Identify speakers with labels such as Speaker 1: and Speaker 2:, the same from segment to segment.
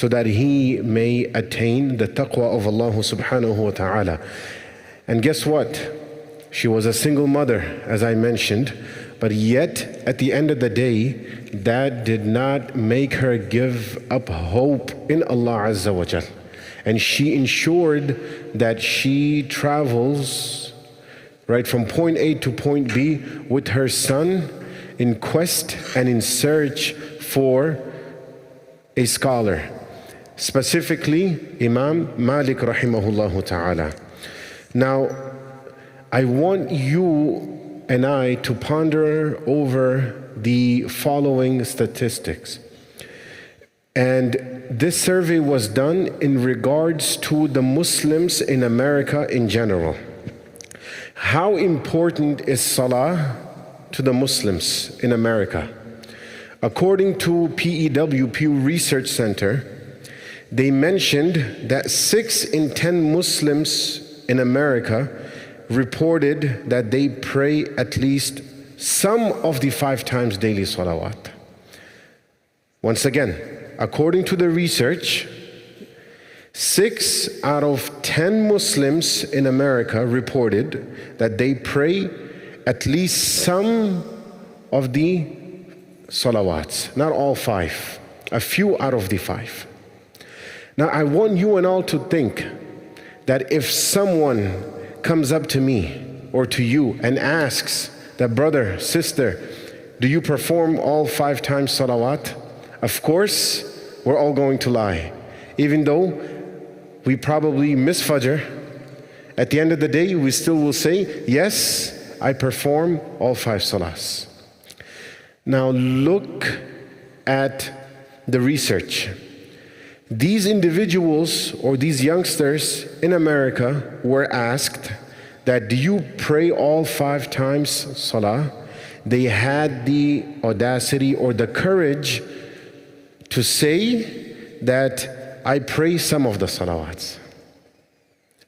Speaker 1: so that he may attain the taqwa of Allah subhanahu wa ta'ala. And guess what? She was a single mother, as I mentioned, but yet at the end of the day, that did not make her give up hope in Allah Azza wa Jal. And she ensured that she travels right from point A to point B with her son in quest and in search for a scholar, specifically Imam Malik rahimahullah ta'ala. Now, I want you and I to ponder over the following statistics. And this survey was done in regards to the Muslims in America in general. How important is Salah to the Muslims in America? According to PEW, Pew Research Center, they mentioned that 6 in 10 Muslims in America reported that they pray at least some of the 5 times daily salawat. Once again, according to the research, 6 out of 10 Muslims in America reported that they pray at least some of the salawats, not all 5, a few out of the 5. Now I want you and all to think that if someone comes up to me or to you and asks that, brother, sister, do you perform all 5 times salawat? Of course, we're all going to lie. Even though we probably miss Fajr, at the end of the day, we still will say, yes, I perform all 5 salahs. Now look at the research. These individuals or these youngsters in America were asked that, do you pray all 5 times salah? They had the audacity or the courage to say that I pray some of the salawats,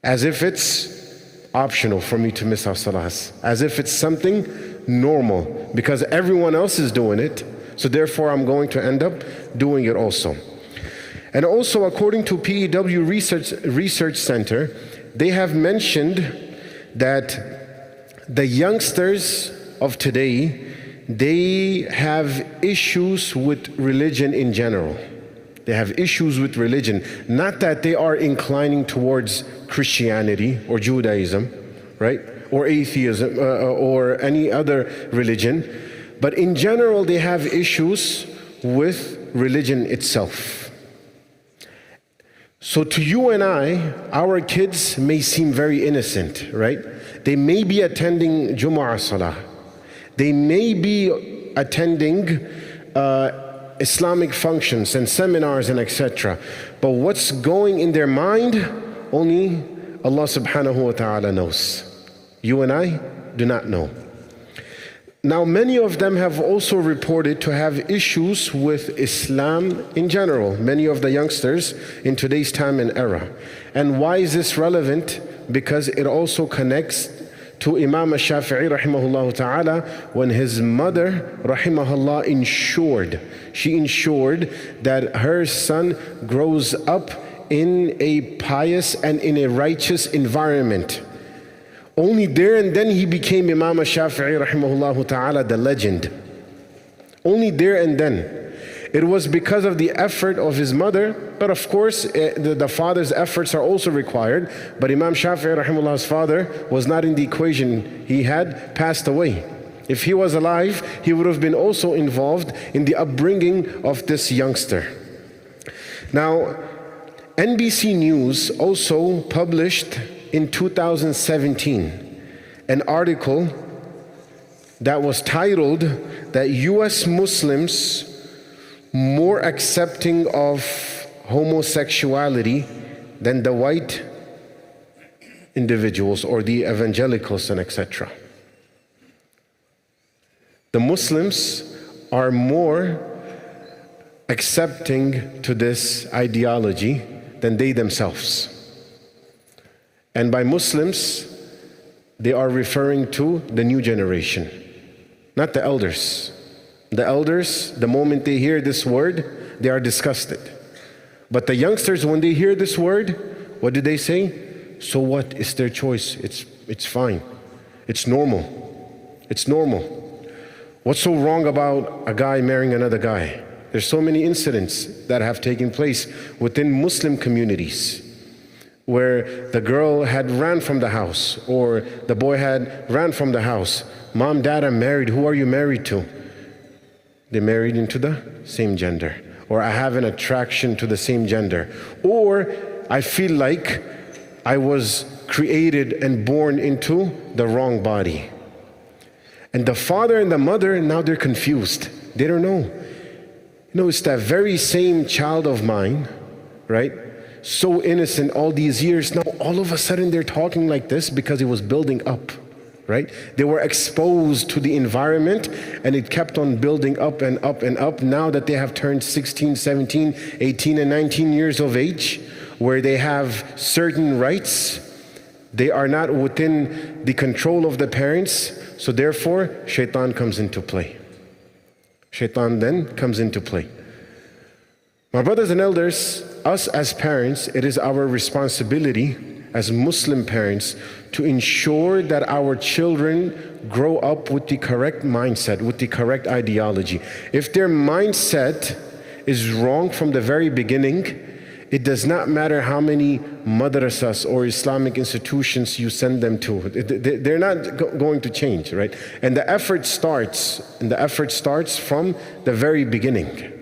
Speaker 1: as if it's optional for me to miss our salahs, as if it's something normal because everyone else is doing it, so therefore I'm going to end up doing it also. And also, according to PEW Research Center, they have mentioned that the youngsters of today, they have issues with religion in general. They have issues with religion. Not that they are inclining towards Christianity or Judaism, right? Or atheism or any other religion. But in general, they have issues with religion itself. So to you and I, our kids may seem very innocent, right? They may be attending Jumu'ah Salah. They may be attending Islamic functions and seminars and etc. But what's going in their mind, only Allah subhanahu wa ta'ala knows. You and I do not know. Now, many of them have also reported to have issues with Islam in general, many of the youngsters in today's time and era. And why is this relevant? Because it also connects to Imam al-Shafi'i rahimahullah ta'ala, when his mother rahimahullah she ensured that her son grows up in a pious and in a righteous environment. Only there and then he became Imam al-Shafi'i rahimahullah ta'ala, the legend. Only there and then. It was because of the effort of his mother, but of course the father's efforts are also required. But Imam Shafi'i rahimahullah's father was not in the equation. He had passed away. If he was alive, he would have been also involved in the upbringing of this youngster. Now, NBC News also published in 2017 an article that was titled that US Muslims more accepting of homosexuality than the white individuals or the evangelicals and etc. The Muslims are more accepting to this ideology than they themselves. And by Muslims, they are referring to the new generation, not the elders. The elders, the moment they hear this word, they are disgusted. But the youngsters, when they hear this word, what do they say? So what? It's their choice. It's fine. It's normal. It's normal. What's so wrong about a guy marrying another guy? There's so many incidents that have taken place within Muslim communities where the girl had ran from the house or the boy had ran from the house. Mom, dad, I'm married. Who are you married to? They married into the same gender. Or I have an attraction to the same gender. Or I feel like I was created and born into the wrong body. And the father and the mother, now they're confused. They don't know. It's that very same child of mine, right? So innocent all these years. Now all of a sudden they're talking like this because it was building up, right? They were exposed to the environment and it kept on building up and up and up. Now that they have turned 16, 17, 18 and 19 years of age, where they have certain rights, they are not within the control of the parents. So therefore, shaitan comes into play. Shaitan then comes into play. My brothers and elders, us as parents, it is our responsibility as Muslim parents to ensure that our children grow up with the correct mindset, with the correct ideology. If their mindset is wrong from the very beginning, it does not matter how many madrasas or Islamic institutions you send them to. They're not going to change, right? And the effort starts from the very beginning.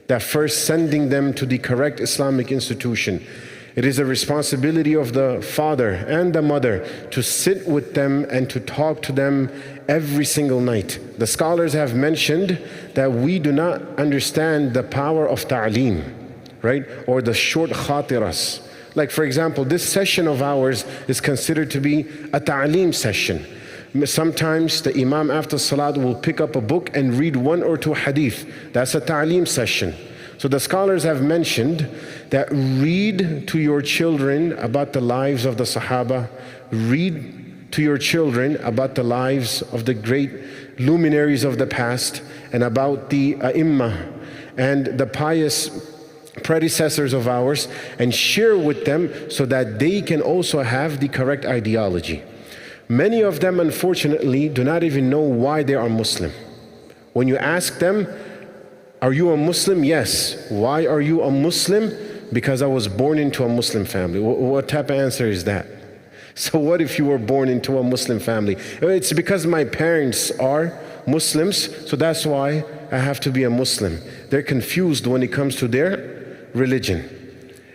Speaker 1: That first sending them to the correct Islamic institution. It is a responsibility of the father and the mother to sit with them and to talk to them every single night. The scholars have mentioned that we do not understand the power of ta'aleem, right? Or the short khatiras. Like for example, this session of ours is considered to be a ta'aleem session. Sometimes the imam after salat will pick up a book and read one or two hadith. That's a ta'aleem session. So the scholars have mentioned that read to your children about the lives of the Sahaba, read to your children about the lives of the great luminaries of the past and about the A'immah and the pious predecessors of ours, and share with them so that they can also have the correct ideology. Many of them, unfortunately, do not even know why they are Muslim. When you ask them, are you a Muslim? Yes. Why are you a Muslim? Because I was born into a Muslim family. What type of answer is that? So what if you were born into a Muslim family? It's because my parents are Muslims, so that's why I have to be a Muslim. They're confused when it comes to their religion.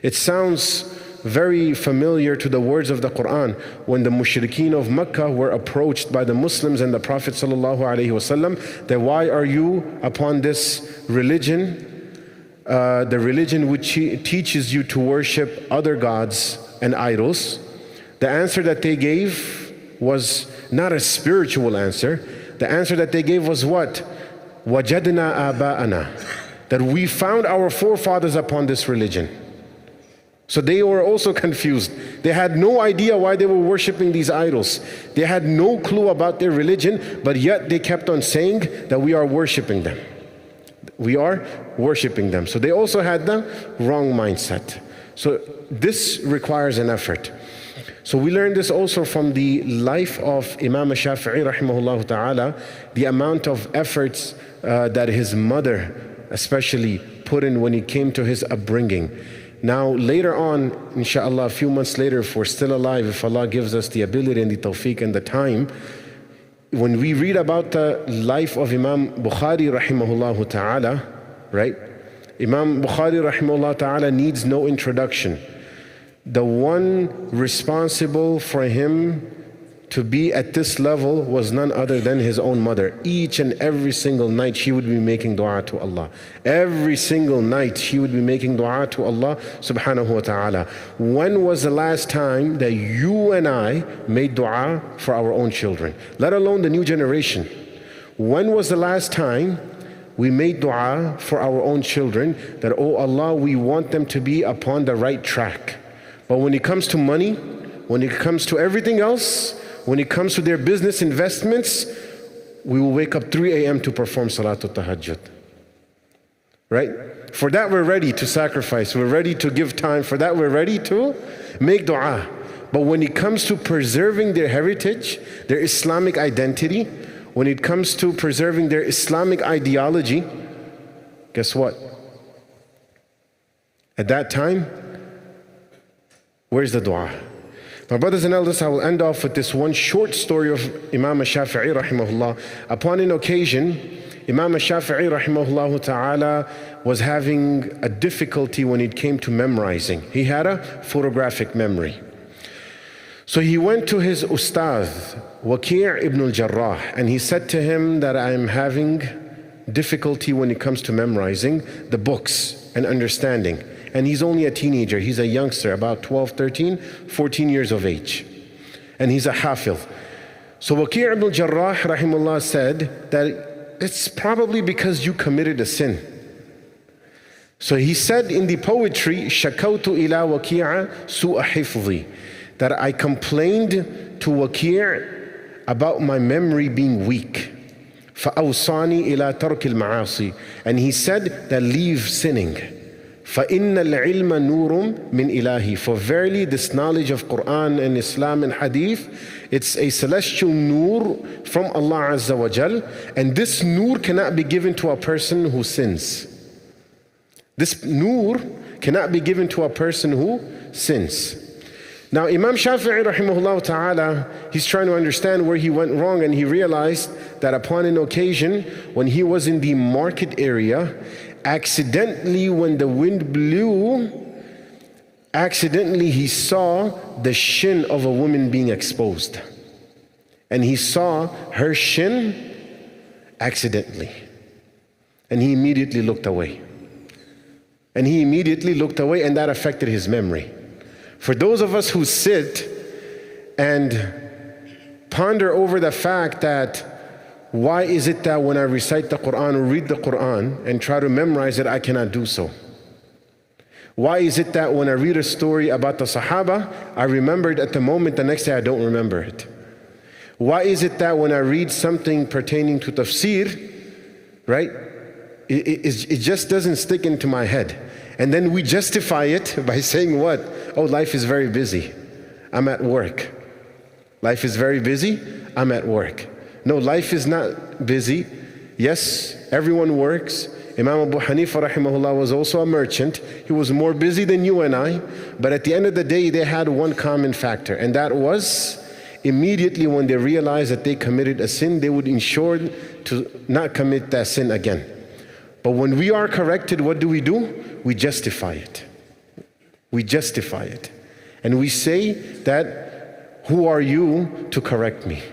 Speaker 1: It sounds very familiar to the words of the Quran when the mushrikeen of Mecca were approached by the Muslims and the Prophet ﷺ that why are you upon this religion, the religion which teaches you to worship other gods and idols? The answer that they gave was not a spiritual answer. The answer that they gave was what? وَجَدْنَا آبَاءَنَا, that we found our forefathers upon this religion. So they were also confused. They had no idea why they were worshiping these idols. They had no clue about their religion, but yet they kept on saying that we are worshiping them. We are worshiping them. So they also had the wrong mindset. So this requires an effort. So we learn this also from the life of Imam Shafi'i rahimahullah ta'ala, the amount of efforts that his mother especially put in when it came to his upbringing. Now later on, inshallah, a few months later, if we're still alive, if Allah gives us the ability and the tawfiq and the time, when we read about the life of Imam Bukhari rahimahullah ta'ala, right? Imam Bukhari rahimahullah ta'ala needs no introduction. The one responsible for him to be at this level was none other than his own mother. Each and every single night she would be making dua to Allah. Every single night she would be making dua to Allah subhanahu wa ta'ala. When was the last time that you and I made dua for our own children? Let alone the new generation. When was the last time we made dua for our own children that, oh Allah, we want them to be upon the right track? But when it comes to money, when it comes to everything else, when it comes to their business investments, we will wake up 3 a.m. to perform Salatul Tahajjud. right? For that we're ready to sacrifice, we're ready to give time, for that we're ready to make dua. But when it comes to preserving their heritage, their Islamic identity, when it comes to preserving their Islamic ideology, guess what? At that time, where's the dua? My brothers and elders, I will end off with this one short story of Imam Shafi'i rahimahullah. Upon an occasion, Imam Shafi'i rahimahullah ta'ala was having a difficulty when it came to memorizing. He had a photographic memory. So he went to his ustadh, Waki' ibn al-Jarrah, and he said to him that I am having difficulty when it comes to memorizing the books and understanding. And he's only a teenager, he's a youngster, about 12, 13, 14 years of age. And he's a hafiz. So Waki' ibn al-Jarrah rahimahullah said that it's probably because you committed a sin. So he said in the poetry, Shakawtu ila Waki'a su'a hifzi, that I complained to Waki' about my memory being weak. فَأَوْصَانِي إِلَى تَرْكِ الْمَعَاصِي, and he said that leave sinning. فَإِنَّ الْعِلْمَ نُورٌ مِّنْ إِلَهِ, for verily this knowledge of Quran and Islam and Hadith, it's a celestial nur from Allah Azza wa Jal, and this nur cannot be given to a person who sins. This nur cannot be given to a person who sins. Now Imam Shafi'i rahimahullah ta'ala, he's trying to understand where he went wrong, and he realized that upon an occasion when he was in the market area, accidentally when the wind blew, accidentally he saw the shin of a woman being exposed. And he saw her shin accidentally. And he immediately looked away. And he immediately looked away, and that affected his memory. For those of us who sit and ponder over the fact that why is it that when I recite the Quran or read the Quran and try to memorize it, I cannot do so? Why is it that when I read a story about the Sahaba, I remember it at the moment, the next day I don't remember it? Why is it that when I read something pertaining to tafsir, right, it just doesn't stick into my head? And then we justify it by saying what? Oh, life is very busy. I'm at work. Life is very busy. I'm at work. No, life is not busy. Yes, everyone works. Imam Abu Hanifa rahimahullah was also a merchant. He was more busy than you and I. But at the end of the day, they had one common factor. And that was immediately when they realized that they committed a sin, they would ensure to not commit that sin again. But when we are corrected, what do? We justify it. We justify it. And we say that, who are you to correct me?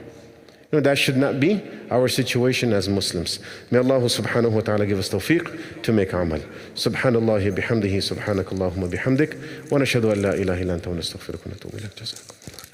Speaker 1: No, that should not be our situation as Muslims. May Allah subhanahu wa ta'ala give us tawfiq to make amal. Subhanallah bihamdihi, subhanakallahumma bihamdik, wa nashhadu an la ilaha illa anta wa nastaghfiruka wa natubu ilayk. Jazakum.